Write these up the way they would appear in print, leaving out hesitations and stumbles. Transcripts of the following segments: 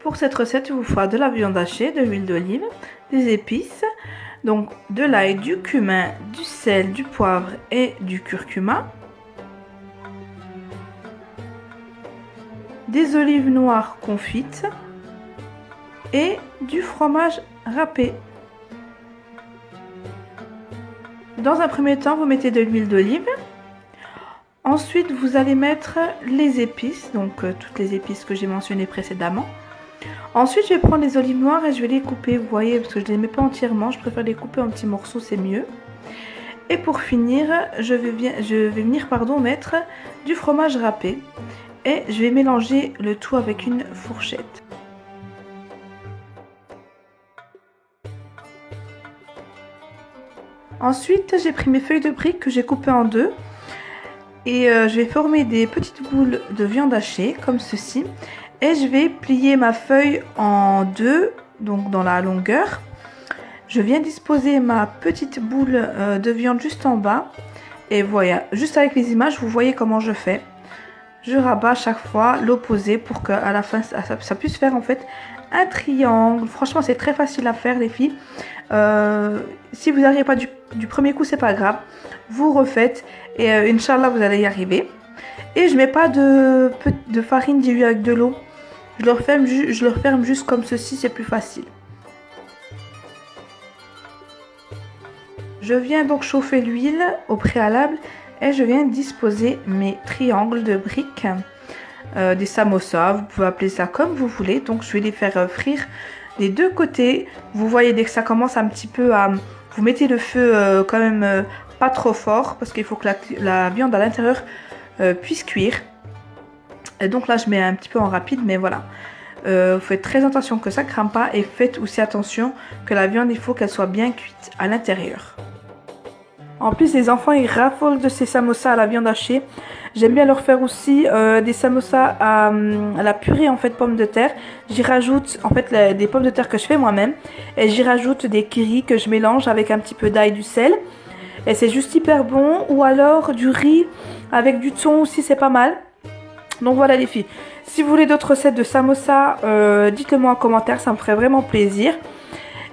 pour cette recette, il vous faudra de la viande hachée, de l'huile d'olive, des épices, donc de l'ail, du cumin, du sel, du poivre et du curcuma, des olives noires confites et du fromage râpé. Dans un premier temps, vous mettez de l'huile d'olive. Ensuite, vous allez mettre les épices, donc toutes les épices que j'ai mentionnées précédemment. Ensuite, je vais prendre les olives noires et je vais les couper, vous voyez, parce que je ne les mets pas entièrement, je préfère les couper en petits morceaux, c'est mieux. Et pour finir, je vais venir mettre du fromage râpé et je vais mélanger le tout avec une fourchette. Ensuite, j'ai pris mes feuilles de briques que j'ai coupées en deux. Et je vais former des petites boules de viande hachée comme ceci et je vais plier ma feuille en deux, donc dans la longueur. Je viens disposer ma petite boule de viande juste en bas et voilà, juste avec les images vous voyez comment je fais. Je rabats à chaque fois l'opposé pour qu'à la fin ça puisse faire en fait un triangle. Franchement c'est très facile à faire les filles. Si vous n'arrivez pas du premier coup, c'est pas grave, vous refaites et Inch'Allah vous allez y arriver. Et je mets pas de farine diluée avec de l'eau, je le referme juste comme ceci, c'est plus facile. Je viens donc chauffer l'huile au préalable et je viens disposer mes triangles de briques, des samosas, vous pouvez appeler ça comme vous voulez. Donc je vais les faire frire des deux côtés. Vous voyez, dès que ça commence un petit peu à... Vous mettez le feu quand même pas trop fort parce qu'il faut que la viande à l'intérieur puisse cuire. Et donc là je mets un petit peu en rapide, mais voilà. Faites très attention que ça ne crame pas et faites aussi attention que la viande, il faut qu'elle soit bien cuite à l'intérieur. En plus les enfants ils raffolent de ces samosas à la viande hachée. J'aime bien leur faire aussi des samosas à la purée en fait pommes de terre. J'y rajoute en fait des pommes de terre que je fais moi-même. Et j'y rajoute des kiris que je mélange avec un petit peu d'ail, du sel. Et c'est juste hyper bon. Ou alors du riz avec du thon aussi, c'est pas mal. Donc voilà les filles. Si vous voulez d'autres recettes de samosas, dites-le moi en commentaire, ça me ferait vraiment plaisir.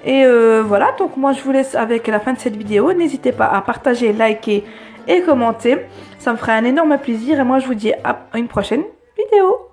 Et voilà, donc moi je vous laisse avec la fin de cette vidéo. N'hésitez pas à partager, liker et commenter. Ça me ferait un énorme plaisir. Et moi je vous dis à une prochaine vidéo.